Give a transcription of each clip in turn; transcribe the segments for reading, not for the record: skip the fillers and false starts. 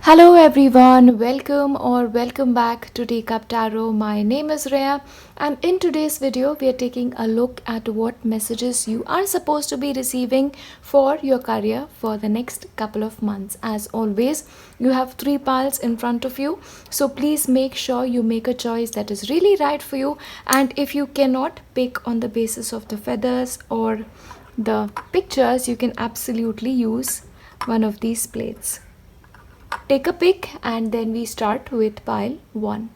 Hello everyone, welcome back to Teacup Tarot. My name is Reya, and in today's video we are taking a look at what messages you are supposed to be receiving for your career for the next couple of months. As always, you have 3 piles in front of you, so please make sure you make a choice that is really right for you. And if you cannot pick on the basis of the feathers or the pictures, you can absolutely use one of these plates. Take a pick and then we start with pile 1.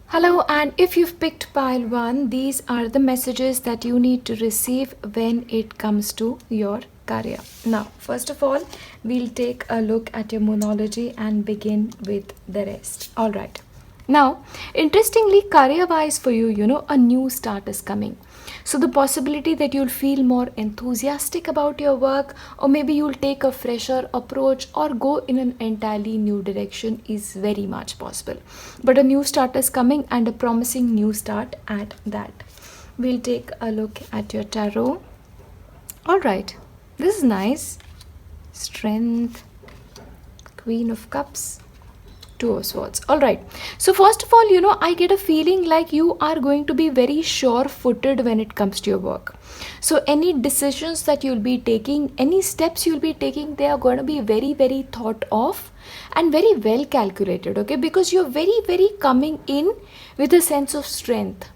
Hello, and if you've picked pile 1, these are the messages that you need to receive when it comes to your career. Now, first of all, we'll take a look at your moonology and begin with the rest. Alright. Now, interestingly, career-wise for you, a new start is coming. So the possibility that you'll feel more enthusiastic about your work, or maybe you'll take a fresher approach or go in an entirely new direction is very much possible. But a new start is coming, and a promising new start at that. We'll take a look at your tarot. Alright, this is nice. Strength, Queen of Cups, 2 of Swords. Alright, so first of all, I get a feeling like you are going to be very sure-footed when it comes to your work. So any decisions that you'll be taking, any steps you'll be taking, they are going to be very, very thought of and very well calculated, okay? Because you're very, very coming in with a sense of strength.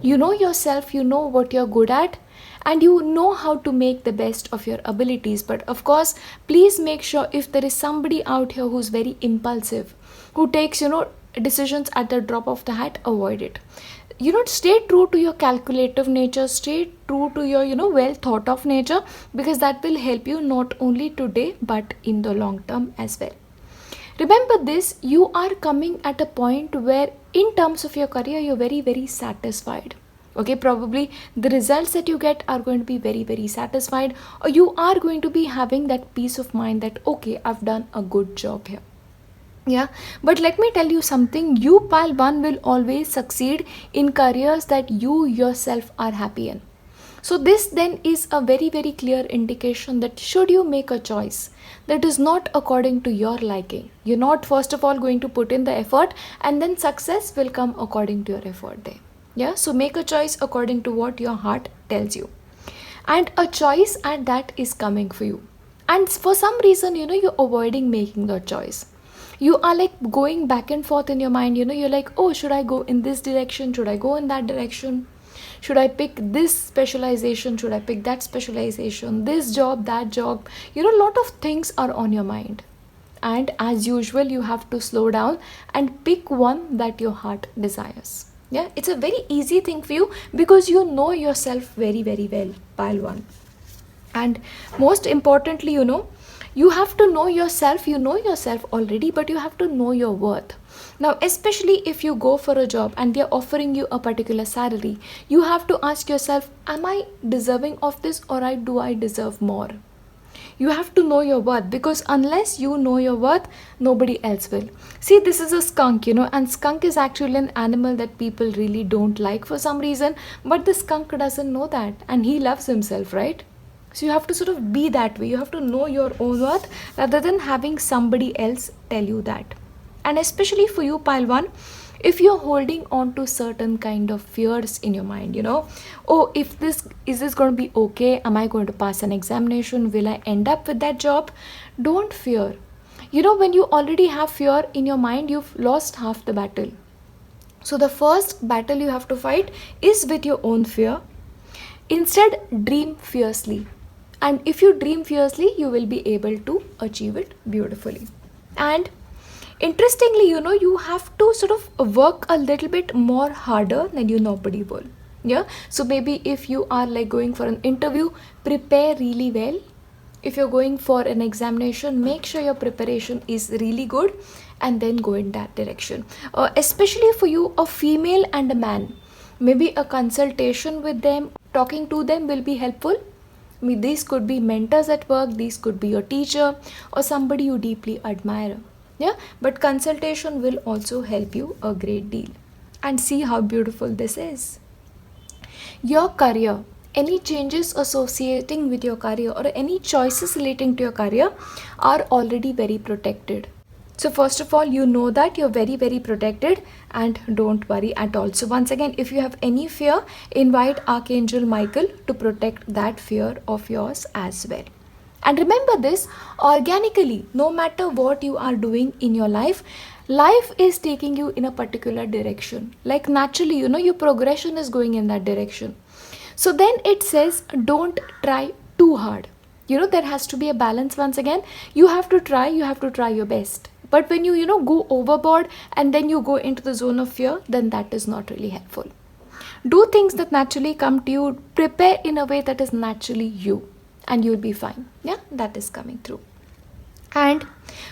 You know yourself, you know what you're good at, and you know how to make the best of your abilities. But of course, please make sure if there is somebody out here who's very impulsive, who takes, decisions at the drop of the hat, avoid it. Stay true to your calculative nature, stay true to your, well thought of nature, because that will help you not only today, but in the long term as well. Remember this, you are coming at a point where in terms of your career, you're very, very satisfied. Okay, probably the results that you get are going to be very, very satisfied, or you are going to be having that peace of mind that, okay, I've done a good job here. Yeah, but let me tell you something, you pile 1 will always succeed in careers that you yourself are happy in. So this then is a very, very clear indication that should you make a choice that is not according to your liking, you're not first of all going to put in the effort, and then success will come according to your effort there. Yeah, so make a choice according to what your heart tells you. And a choice at that is coming for you. And for some reason, you're avoiding making the choice. You are like going back and forth in your mind, you're like, oh, should I go in this direction? Should I go in that direction? Should I pick this specialization? Should I pick that specialization? This job, that job? A lot of things are on your mind. And as usual, you have to slow down and pick one that your heart desires. Yeah, it's a very easy thing for you because you know yourself very, very well, pile 1. And most importantly, you have to know yourself. You know yourself already, but you have to know your worth. Now, especially if you go for a job and they're offering you a particular salary, you have to ask yourself, am I deserving of this, or do I deserve more? You have to know your worth, because unless you know your worth, nobody else will. See, this is a skunk, and skunk is actually an animal that people really don't like for some reason, but the skunk doesn't know that, and he loves himself, right? So you have to sort of be that way. You have to know your own worth rather than having somebody else tell you that. And especially for you, pile 1, if you're holding on to certain kind of fears in your mind, oh, is this going to be okay? Am I going to pass an examination? Will I end up with that job? Don't fear. When you already have fear in your mind, you've lost half the battle. So the first battle you have to fight is with your own fear. Instead, dream fiercely. And if you dream fiercely, you will be able to achieve it beautifully. And interestingly, you have to sort of work a little bit more harder than you normally will. Yeah, so maybe if you are like going for an interview, prepare really well. If you're going for an examination, make sure your preparation is really good, and then go in that direction. Especially for you, a female and a man, maybe a consultation with them, talking to them will be helpful. I mean, these could be mentors at work, these could be your teacher or somebody you deeply admire. Yeah, but consultation will also help you a great deal. And see how beautiful this is. Your career any changes associating with your career or any choices relating to your career are already very protected. So first of all, you know that you're very, very protected, and don't worry at all. So once again, if you have any fear, invite Archangel Michael to protect that fear of yours as well. And remember this, organically, no matter what you are doing in your life, life is taking you in a particular direction. Like naturally, your progression is going in that direction. So then it says, don't try too hard. There has to be a balance once again. You have to try your best. But when you go overboard and then you go into the zone of fear, then that is not really helpful. Do things that naturally come to you. Prepare in a way that is naturally you, and you'll be fine. Yeah, that is coming through. And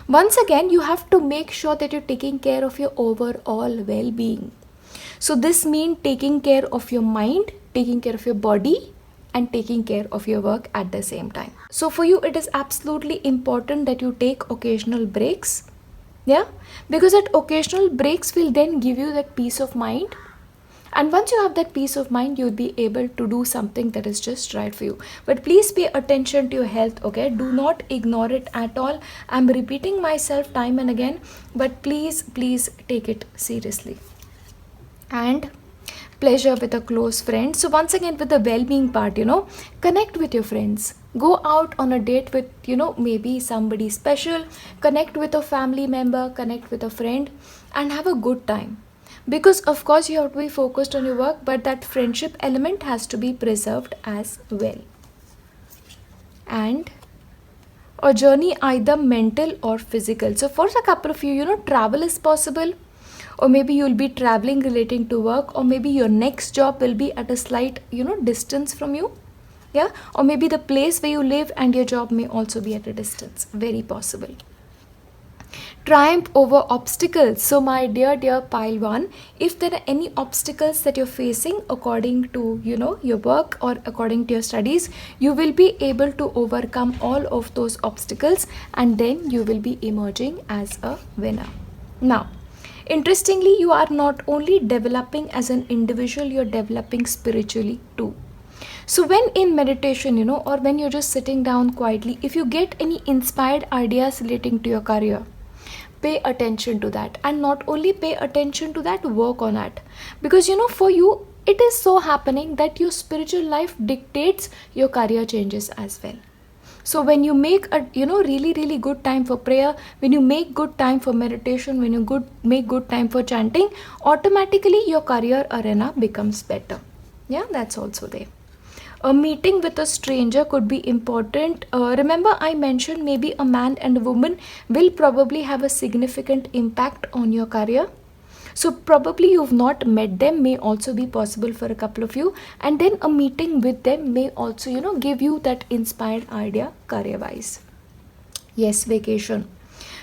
once again, you have to make sure that you're taking care of your overall well-being. So this means taking care of your mind, taking care of your body, and taking care of your work at the same time. So for you, it is absolutely important that you take occasional breaks. Yeah, because that occasional breaks will then give you that peace of mind. And once you have that peace of mind, you'll be able to do something that is just right for you. But please pay attention to your health, okay? Do not ignore it at all. I'm repeating myself time and again, but please take it seriously. And pleasure with a close friend. So once again, with the well-being part, connect with your friends. Go out on a date with, maybe somebody special. Connect with a family member, connect with a friend, and have a good time. Because of course you have to be focused on your work, but that friendship element has to be preserved as well. And a journey either mental or physical. So for a couple of you, travel is possible. Or maybe you'll be traveling relating to work, or maybe your next job will be at a slight, distance from you. Yeah, or maybe the place where you live and your job may also be at a distance. Very possible. Triumph over obstacles. So my dear pile 1, if there are any obstacles that you're facing according to your work or according to your studies, you will be able to overcome all of those obstacles, and then you will be emerging as a winner. Now, interestingly, you are not only developing as an individual, you're developing spiritually too. So when in meditation, or when you're just sitting down quietly, if you get any inspired ideas relating to your career, pay attention to that. And not only pay attention to that, work on it. Because for you, it is so happening that your spiritual life dictates your career changes as well. So when you make a really good time for prayer, when you make good time for meditation, when you make good time for chanting, automatically your career arena becomes better. Yeah, that's also there. A meeting with a stranger could be important. Remember, I mentioned maybe a man and a woman will probably have a significant impact on your career. So probably you've not met them, may also be possible for a couple of you. And then a meeting with them may also, give you that inspired idea career-wise. Yes, vacation.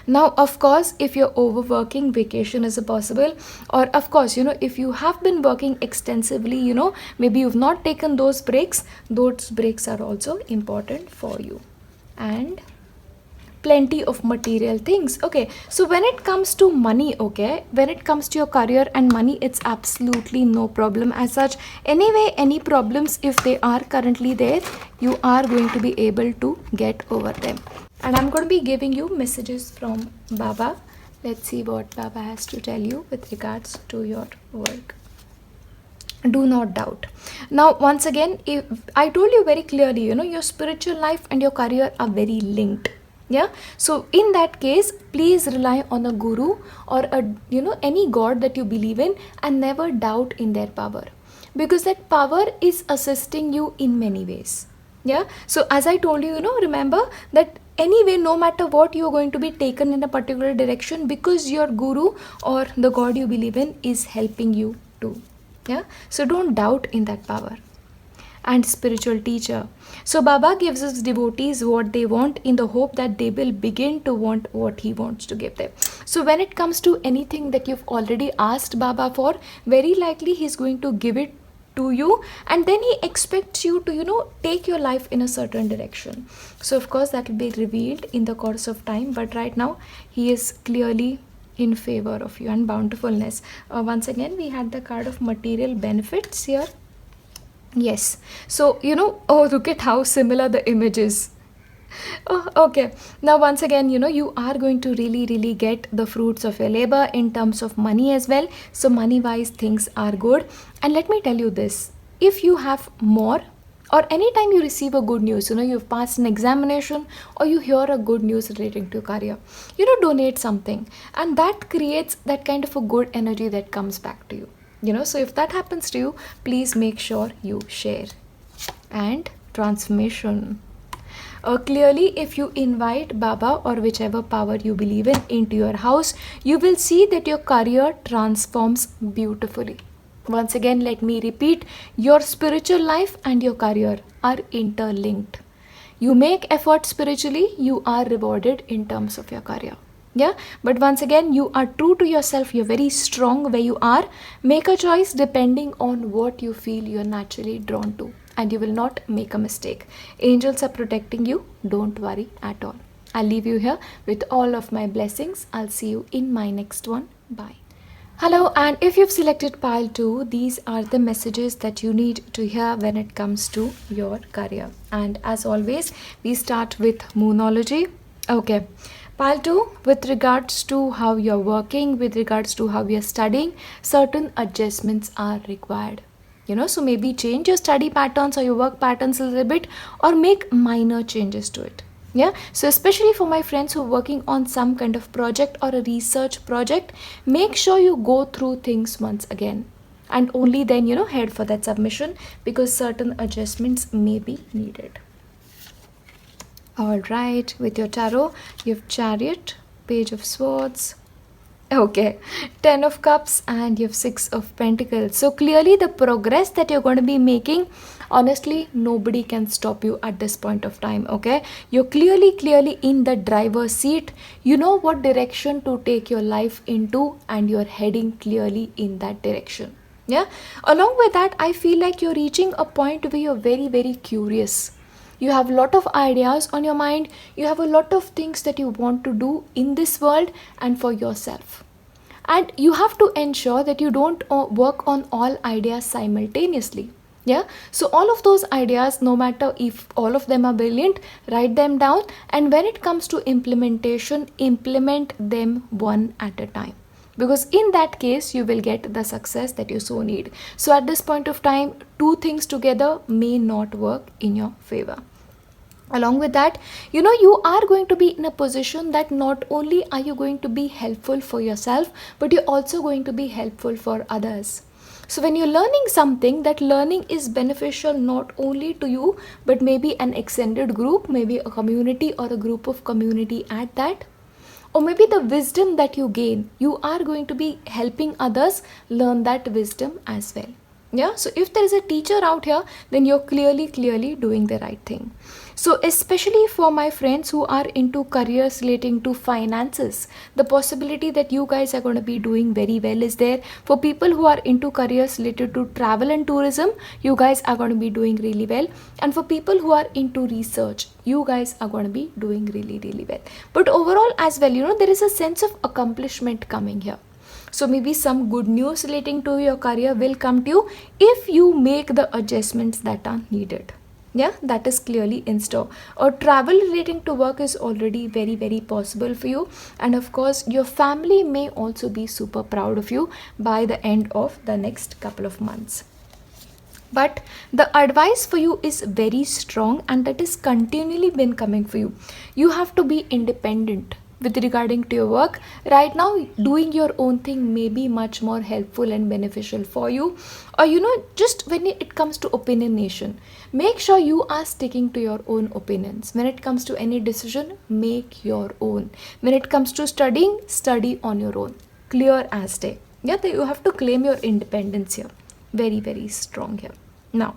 Now, of course, if you're overworking, vacation is a possible. Or of course, if you have been working extensively, maybe you've not taken those breaks are also important for you. And plenty of material things. Okay, so when it comes to money, when it comes to your career and money, it's absolutely no problem as such. Anyway, any problems, if they are currently there, you are going to be able to get over them. And I'm going to be giving you messages from Baba. Let's see what Baba has to tell you with regards to your work. Do not doubt. Now, once again, if I told you very clearly, your spiritual life and your career are very linked. Yeah, so in that case, please rely on a guru or any god that you believe in, and never doubt in their power, because that power is assisting you in many ways. Yeah, so as I told you, remember that anyway, no matter what, you're going to be taken in a particular direction because your guru or the god you believe in is helping you too. Yeah, so don't doubt in that power. And spiritual teacher. So Baba gives his devotees what they want in the hope that they will begin to want what he wants to give them. So when it comes to anything that you've already asked Baba for, very likely he's going to give it to you, and then he expects you to take your life in a certain direction. So of course that will be revealed in the course of time, but right now he is clearly in favor of you. And bountifulness. Once again, we had the card of material benefits here. Yes. So, oh, look at how similar the image is. Oh, okay. Now, once again, you are going to really, really get the fruits of your labor in terms of money as well. So, money wise, things are good. And let me tell you this, if you have more, or anytime you receive a good news, you've passed an examination or you hear a good news relating to career, donate something. And that creates that kind of a good energy that comes back to you. So if that happens to you, please make sure you share. And transformation. Clearly, if you invite Baba or whichever power you believe in into your house, you will see that your career transforms beautifully. Once again, let me repeat, your spiritual life and your career are interlinked. You make effort spiritually, you are rewarded in terms of your career. Yeah, but once again, you are true to yourself, you're very strong where you are. Make a choice depending on what you feel you're naturally drawn to, and you will not make a mistake. Angels are protecting you, don't worry at all. I'll leave you here with all of my blessings. I'll see you in my next one. Bye. Hello, and if you've selected pile 2, these are the messages that you need to hear when it comes to your career. And as always, we start with Moonology. Okay. Pile 2, with regards to how you're working, with regards to how you're studying, certain adjustments are required. So maybe change your study patterns or your work patterns a little bit, or make minor changes to it. Yeah, so especially for my friends who are working on some kind of project or a research project, make sure you go through things once again, and only then head for that submission, because certain adjustments may be needed. All right, with your tarot, you have Chariot, Page of Swords, okay, 10 of Cups, and you have 6 of Pentacles. So clearly the progress that you're going to be making, honestly, nobody can stop you at this point of time, okay? You're clearly in the driver's seat. You know what direction to take your life into, and you're heading clearly in that direction. Yeah, along with that, I feel like you're reaching a point where you're very, very curious. You have a lot of ideas on your mind. You have a lot of things that you want to do in this world and for yourself. And you have to ensure that you don't work on all ideas simultaneously. Yeah, so all of those ideas, no matter if all of them are brilliant, write them down, and when it comes to implementation, implement them one at a time, because in that case you will get the success that you so need. So at this point of time, two things together may not work in your favor. Along with that, you are going to be in a position that not only are you going to be helpful for yourself, but you're also going to be helpful for others. So when you're learning something, that learning is beneficial not only to you, but maybe an extended group, maybe a community or a group of community at that. Or maybe the wisdom that you gain, you are going to be helping others learn that wisdom as well. Yeah, so if there is a teacher out here, then you're clearly doing the right thing. So especially for my friends who are into careers relating to finances, the possibility that you guys are going to be doing very well is there. For people who are into careers related to travel and tourism, you guys are going to be doing really well. And for people who are into research, you guys are going to be doing really well. But overall as well, there is a sense of accomplishment coming here. So maybe some good news relating to your career will come to you if you make the adjustments that are needed. Yeah, that is clearly in store. Or travel relating to work is already very possible for you. And of course, your family may also be super proud of you by the end of the next couple of months. But the advice for you is very strong, and that is continually been coming for you. You have to be independent with regarding to your work. Right now, doing your own thing may be much more helpful and beneficial for you. Or just when it comes to opinionation, make sure you are sticking to your own opinions. When it comes to any decision, make your own. When it comes to studying, study on your own. Clear as day. Yeah, you have to claim your independence here. Very strong here. Now,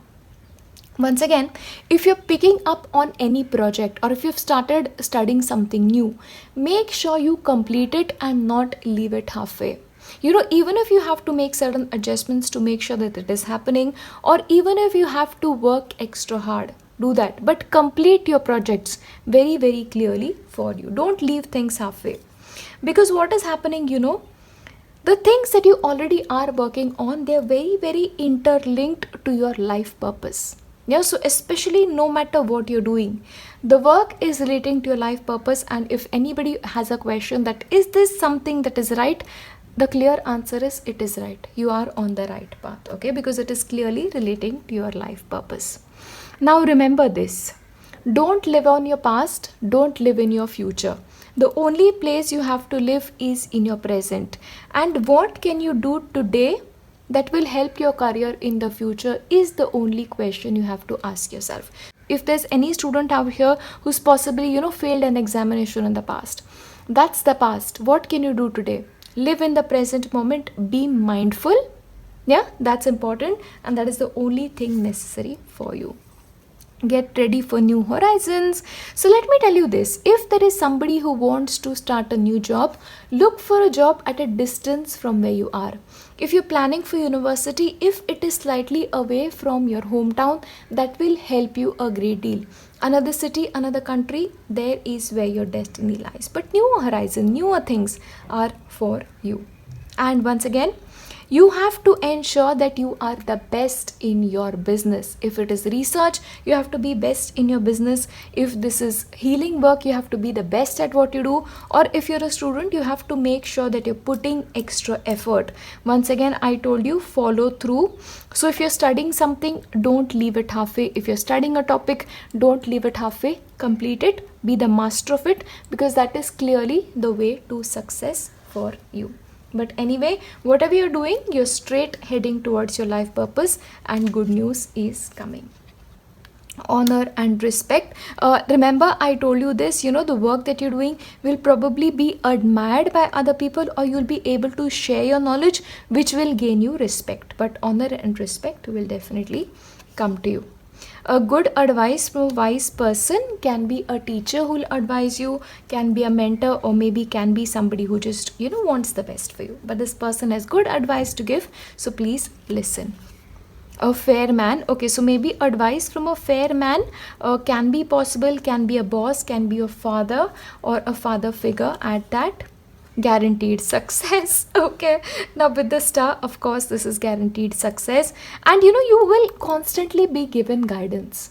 once again, if you're picking up on any project, or if you've started studying something new, make sure you complete it and not leave it halfway. Even if you have to make certain adjustments to make sure that it is happening, or even if you have to work extra hard, do that. But complete your projects very clearly for you. Don't leave things halfway. Because what is happening, The things that you already are working on, they're very, very interlinked to your life purpose. Yeah, so especially no matter what you're doing, the work is relating to your life purpose. And if anybody has a question that is this something that is right, the clear answer is it is right. You are on the right path, okay? Because it is clearly relating to your life purpose. Now remember this. Don't live on your past. Don't live in your future. The only place you have to live is in your present. And what can you do today that will help your career in the future is the only question you have to ask yourself. If there's any student out here who's possibly, failed an examination in the past, that's the past. What can you do today? Live in the present moment. Be mindful. Yeah, that's important. And that is the only thing necessary for you. Get ready for new horizons. So let me tell you this. If there is somebody who wants to start a new job, look for a job at a distance from where you are. If you're planning for university, if it is slightly away from your hometown, that will help you a great deal. Another city, another country, there is where your destiny lies. But newer horizon, newer things are for you. And once again, you have to ensure that you are the best in your business. If it is research, you have to be best in your business. If this is healing work, you have to be the best at what you do. Or if you're a student, you have to make sure that you're putting extra effort. Once again, I told you, follow through. So if you're studying something, don't leave it halfway. If you're studying a topic, don't leave it halfway. Complete it. Be the master of it, because that is clearly the way to success for you. But anyway, whatever you're doing, you're straight heading towards your life purpose, and good news is coming. Honor and respect. Remember, I told you this, the work that you're doing will probably be admired by other people, or you'll be able to share your knowledge, which will gain you respect. But honor and respect will definitely come to you. A good advice from a wise person can be a teacher who will advise you, can be a mentor, or maybe can be somebody who just, wants the best for you. But this person has good advice to give, so please listen. A fair man. Okay, so maybe advice from a fair man can be possible, can be a boss, can be a father or a father figure at that. Guaranteed success. Okay, now with the star, of course, this is guaranteed success. And you will constantly be given guidance.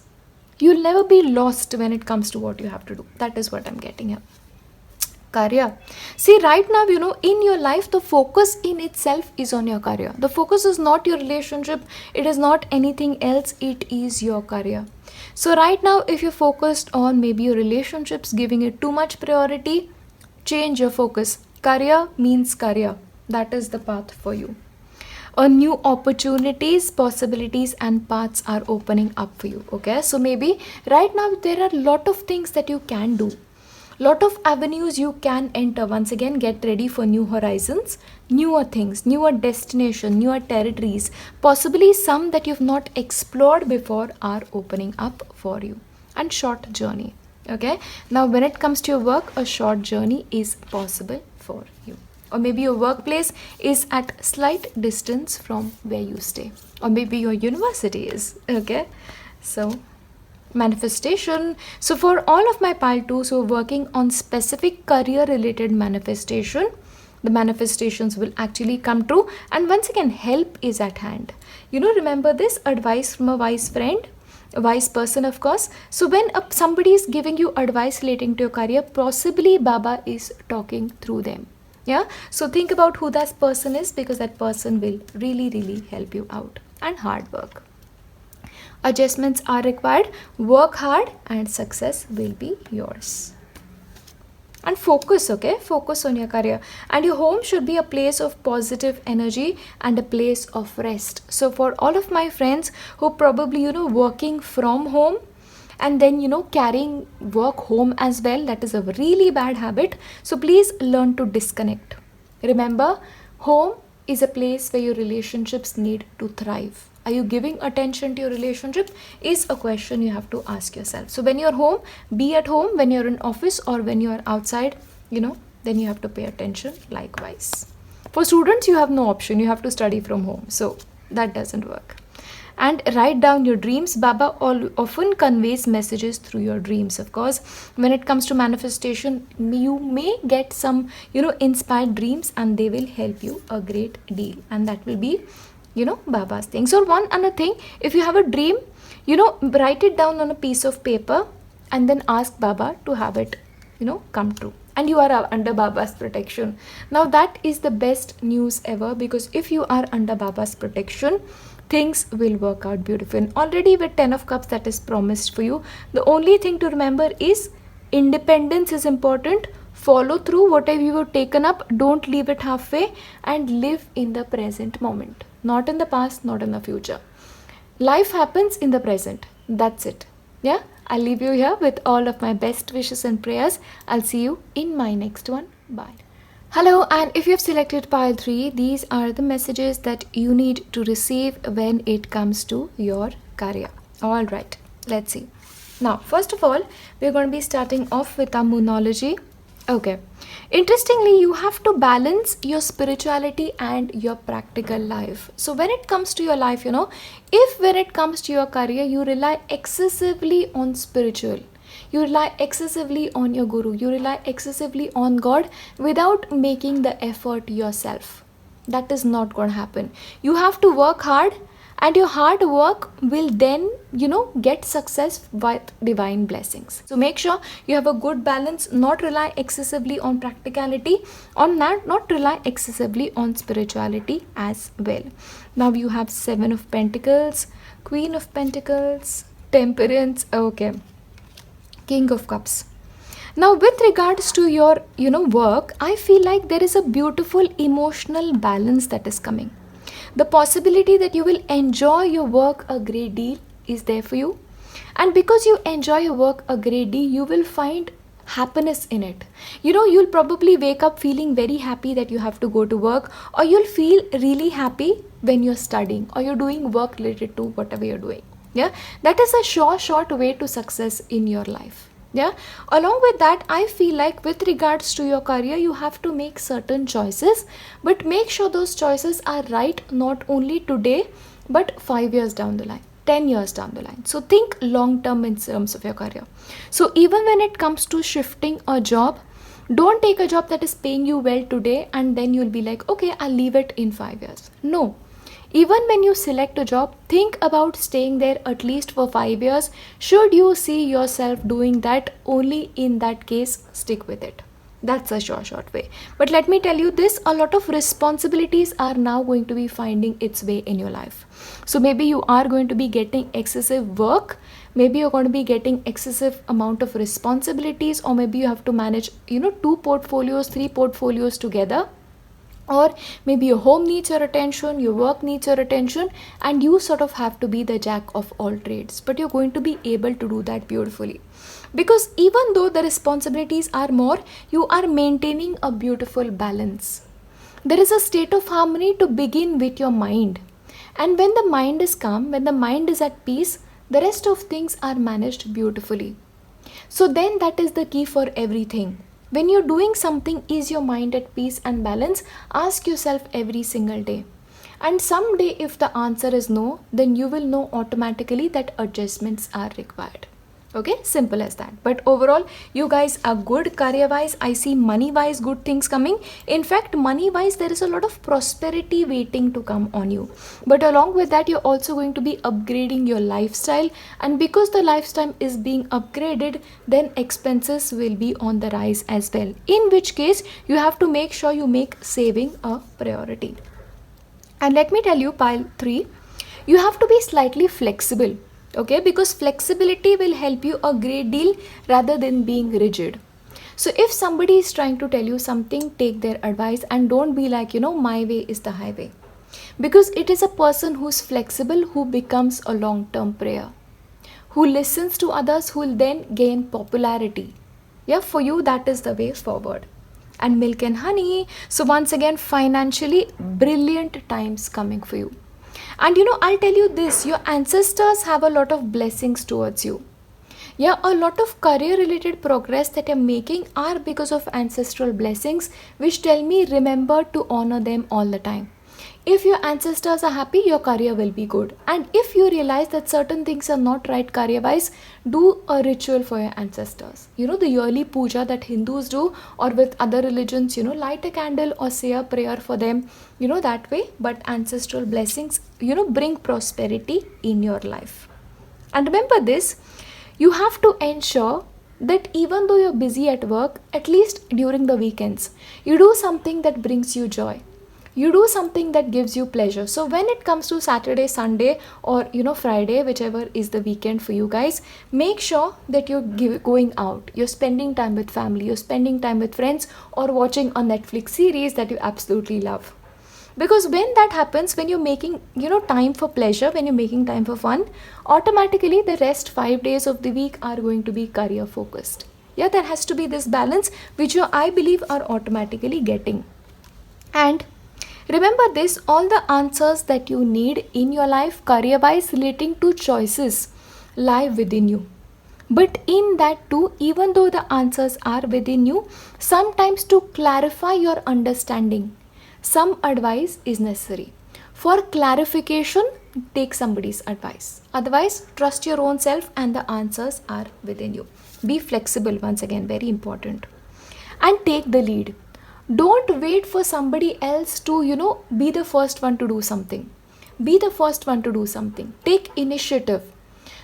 You'll never be lost when it comes to what you have to do. That is what I'm getting here. Career. See, right now, in your life, the focus in itself is on your career. The focus is not your relationship. It is not anything else. It is your career. So right now, if you're focused on maybe your relationships, giving it too much priority, change your focus. Career means career. That is the path for you. New opportunities, possibilities, and paths are opening up for you. Okay, so maybe right now there are a lot of things that you can do. Lot of avenues you can enter. Once again, get ready for new horizons, newer things, newer destination, newer territories. Possibly some that you've not explored before are opening up for you. And short journey. Okay, now when it comes to your work, a short journey is possible for you. Or maybe your workplace is at slight distance from where you stay, or maybe your university is. Okay, so manifestation. So for all of my pile 2s who are working on specific career related manifestation, the manifestations will actually come true. And once again, help is at hand. Remember this advice from a wise friend, a wise person, of course. So when somebody is giving you advice relating to your career, possibly Baba is talking through them. Yeah, so think about who that person is, because that person will really, really help you out. And hard work. Adjustments are required. Work hard and success will be yours. And focus, okay? Focus on your career. And your home should be a place of positive energy and a place of rest. So for all of my friends who probably, working from home and then, carrying work home as well, that is a really bad habit. So please learn to disconnect. Remember, home is a place where your relationships need to thrive. Are you giving attention to your relationship? Is a question you have to ask yourself. So when you're home, be at home. When you're in office or when you're outside, then you have to pay attention likewise. For students, you have no option. You have to study from home. So that doesn't work. and write down your dreams. Baba often conveys messages through your dreams. Of course, when it comes to manifestation, you may get some, inspired dreams, and they will help you a great deal. And that will be, Baba's thing. So one other thing, if you have a dream, write it down on a piece of paper and then ask Baba to have it, come true. And you are under Baba's protection. Now that is the best news ever, because if you are under Baba's protection, things will work out beautiful. And already with 10 of Cups that is promised for you, the only thing to remember is independence is important. Follow through whatever you have taken up. Don't leave it halfway, and live in the present moment. Not in the past, not in the future. Life happens in the present. That's it. Yeah, I'll leave you here with all of my best wishes and prayers. I'll see you in my next one. Bye. Hello, and if you have selected pile 3, these are the messages that you need to receive when it comes to your career. All right, let's see. Now, first of all, we're going to be starting off with our moonology. Okay. Interestingly, you have to balance your spirituality and your practical life. So when it comes to your life, if when it comes to your career, you rely excessively on spiritual, you rely excessively on your guru, you rely excessively on God without making the effort yourself, that is not going to happen. You have to work hard, and your hard work will then, get success with divine blessings. So make sure you have a good balance, not rely excessively on practicality, not rely excessively on spirituality as well. Now you have 7 of Pentacles, Queen of Pentacles, Temperance, okay, King of Cups. Now with regards to your, work, I feel like there is a beautiful emotional balance that is coming. The possibility that you will enjoy your work a great deal is there for you. And because you enjoy your work a great deal, you will find happiness in it. You'll probably wake up feeling very happy that you have to go to work, or you'll feel really happy when you're studying or you're doing work related to whatever you're doing. Yeah, that is a short way to success in your life. Yeah, along with that, I feel like with regards to your career, you have to make certain choices, but make sure those choices are right, not only today, but 5 years down the line, 10 years down the line. So think long term in terms of your career. So even when it comes to shifting a job, don't take a job that is paying you well today and then you'll be like, okay, I'll leave it in 5 years. No. Even when you select a job, think about staying there at least for 5 years. Should you see yourself doing that, only in that case, stick with it. That's a short way. But let me tell you this, a lot of responsibilities are now going to be finding its way in your life. So maybe you are going to be getting excessive work. Maybe you're going to be getting excessive amount of responsibilities, or maybe you have to manage, 2 portfolios, 3 portfolios together. Or maybe your home needs your attention, your work needs your attention, and you sort of have to be the jack of all trades. But you're going to be able to do that beautifully. Because even though the responsibilities are more, you are maintaining a beautiful balance. There is a state of harmony to begin with your mind. And when the mind is calm, when the mind is at peace, the rest of things are managed beautifully. So then that is the key for everything. When you're doing something, is your mind at peace and balance? Ask yourself every single day. And someday if the answer is no, then you will know automatically that adjustments are required. Okay, simple as that. But overall, you guys are good career wise. I see money wise good things coming. In fact, money wise, there is a lot of prosperity waiting to come on you. But along with that, you're also going to be upgrading your lifestyle. And because the lifestyle is being upgraded, then expenses will be on the rise as well. In which case, you have to make sure you make saving a priority. And let me tell you, pile 3, you have to be slightly flexible. Okay, because flexibility will help you a great deal rather than being rigid. So if somebody is trying to tell you something, take their advice and don't be like, my way is the highway. Because it is a person who's flexible who becomes a long-term prayer, who listens to others, who will then gain popularity. Yeah, for you, that is the way forward. And milk and honey. So once again, financially brilliant times coming for you. And I'll tell you this, your ancestors have a lot of blessings towards you. Yeah, a lot of career related progress that you're making are because of ancestral blessings, which tell me remember to honor them all the time. If your ancestors are happy, your career will be good. And if you realize that certain things are not right career wise, do a ritual for your ancestors. The yearly puja that Hindus do, or with other religions, light a candle or say a prayer for them, that way. But ancestral blessings, bring prosperity in your life. And remember this, you have to ensure that even though you're busy at work, at least during the weekends, you do something that brings you joy. You do something that gives you pleasure. So when it comes to Saturday, Sunday, or Friday, whichever is the weekend for you guys, make sure that you're going out, you're spending time with family, you're spending time with friends, or watching a Netflix series that you absolutely love. Because when that happens, when you're making time for pleasure, when you're making time for fun, automatically the rest 5 days of the week are going to be career focused. Yeah, there has to be this balance which I believe are automatically getting. And remember this, all the answers that you need in your life career wise relating to choices lie within you. But in that too, even though the answers are within you, sometimes to clarify your understanding, some advice is necessary. For clarification, take somebody's advice. Otherwise, trust your own self and the answers are within you. Be flexible, once again, very important. And take the lead. Don't wait for somebody else to, be the first one to do something. Be the first one to do something. Take initiative.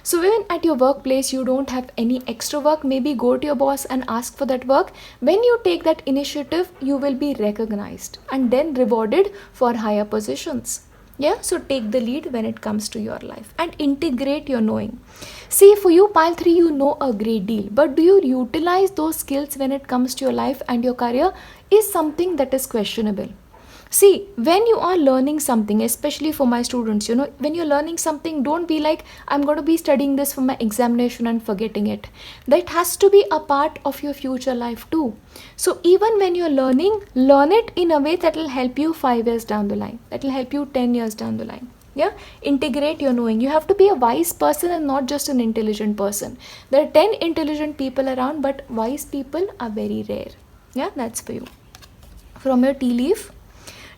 So when at your workplace you don't have any extra work, maybe go to your boss and ask for that work. When you take that initiative, you will be recognized and then rewarded for higher positions. Yeah, so take the lead when it comes to your life and integrate your knowing. See, for you, pile 3, you know a great deal, but do you utilize those skills when it comes to your life and your career is something that is questionable. See, when you are learning something, especially for my students, when you're learning something, don't be like, I'm going to be studying this for my examination and forgetting it. That has to be a part of your future life too. So even when you're learning, learn it in a way that will help you 5 years down the line. That will help you 10 years down the line. Yeah, integrate your knowing. You have to be a wise person and not just an intelligent person. There are 10 intelligent people around, but wise people are very rare. Yeah, that's for you. From your tea leaf,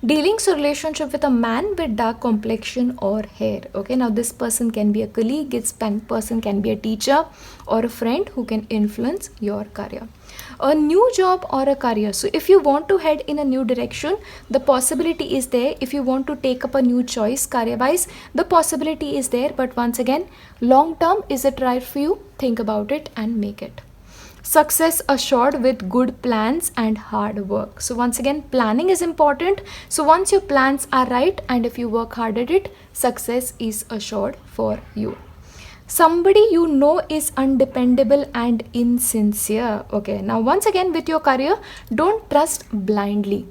dealings or relationship with a man with dark complexion or hair. Okay, now this person can be a colleague, this person can be a teacher or a friend who can influence your career. A new job or a career. So if you want to head in a new direction, the possibility is there. If you want to take up a new choice career wise, the possibility is there. But once again, long term, is it right for you? Think about it and make it. Success assured with good plans and hard work. So once again, planning is important. So once your plans are right and if you work hard at it, success is assured for you. Somebody you know is undependable and insincere. Okay, now once again with your career, don't trust blindly.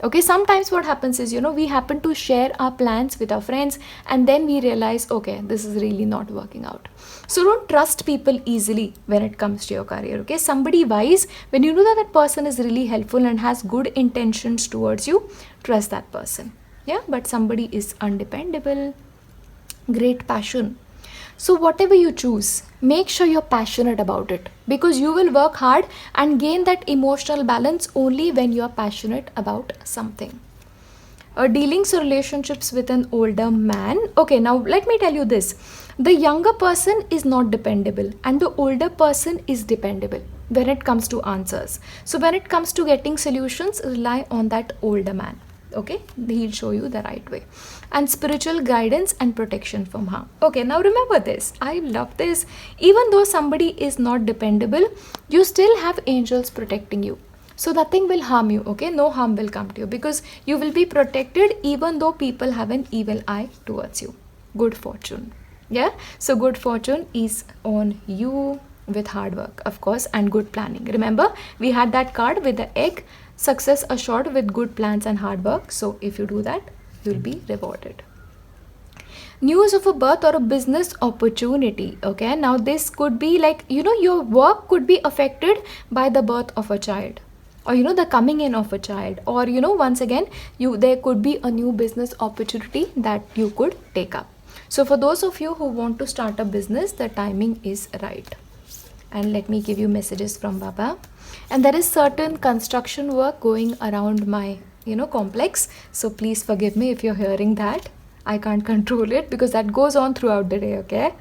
Okay, sometimes what happens is, we happen to share our plans with our friends and then we realize, okay, this is really not working out. So don't trust people easily when it comes to your career. Okay, somebody wise, when you know that that person is really helpful and has good intentions towards you, trust that person. Yeah, but somebody is undependable. Great passion. So whatever you choose, make sure you're passionate about it, because you will work hard and gain that emotional balance only when you're passionate about something. Dealings or relationships with an older man. Okay, now let me tell you this. The younger person is not dependable and the older person is dependable when it comes to answers. So when it comes to getting solutions, rely on that older man. Okay, he'll show you the right way. And spiritual guidance and protection from harm. Okay, now remember this. I love this. Even though somebody is not dependable, you still have angels protecting you. So nothing will harm you. Okay, no harm will come to you because you will be protected even though people have an evil eye towards you. Good fortune. Yeah, so good fortune is on you with hard work, of course, and good planning. Remember, we had that card with the egg. Success assured with good plans and hard work. So if you do that, you'll be rewarded. News of a birth or a business opportunity. Okay, now this could be like, your work could be affected by the birth of a child, or the coming in of a child, or once again, there could be a new business opportunity that you could take up. So for those of you who want to start a business, the timing is right. And let me give you messages from Baba. And there is certain construction work going around my complex. So please forgive me if you're hearing that. I can't control it because that goes on throughout the day, okay?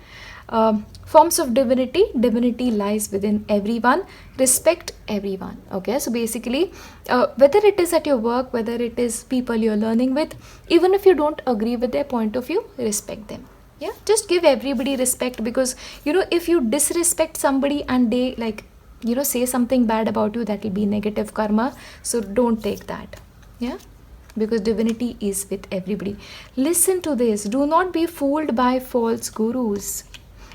Forms of divinity lies within everyone. Respect everyone, okay? So basically, whether it is at your work, whether it is people you're learning with, even if you don't agree with their point of view, respect them. Yeah, just give everybody respect, because if you disrespect somebody and they say something bad about you, that will be negative karma. So don't take that. Yeah, because divinity is with everybody. Listen to this. Do not be fooled by false gurus.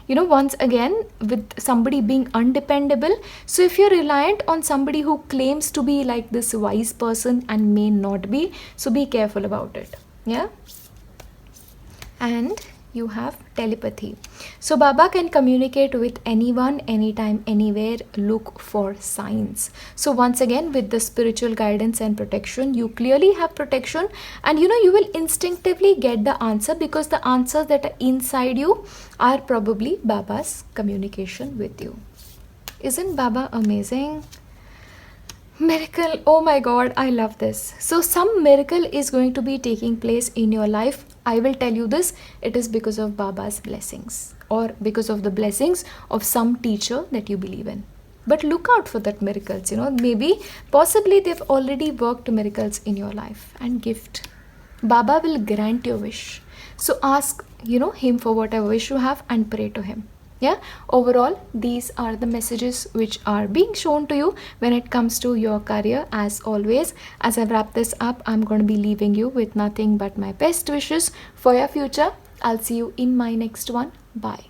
Once again, with somebody being undependable, so if you're reliant on somebody who claims to be like this wise person and may not be, so be careful about it. Yeah. And you have telepathy. So Baba can communicate with anyone, anytime, anywhere. Look for signs. So once again, with the spiritual guidance and protection, you clearly have protection, and you will instinctively get the answer, because the answers that are inside you are probably Baba's communication with you. Isn't Baba amazing? Miracle, oh my god, I love this. So some miracle is going to be taking place in your life. I will tell you this, it is because of Baba's blessings, or because of the blessings of some teacher that you believe in. But look out for that miracles, maybe possibly they've already worked miracles in your life. And gift, Baba will grant your wish. So ask him for whatever wish you have and pray to him. Yeah, overall, these are the messages which are being shown to you when it comes to your career. As always, as I wrap this up, I'm going to be leaving you with nothing but my best wishes for your future. I'll see you in my next one. Bye.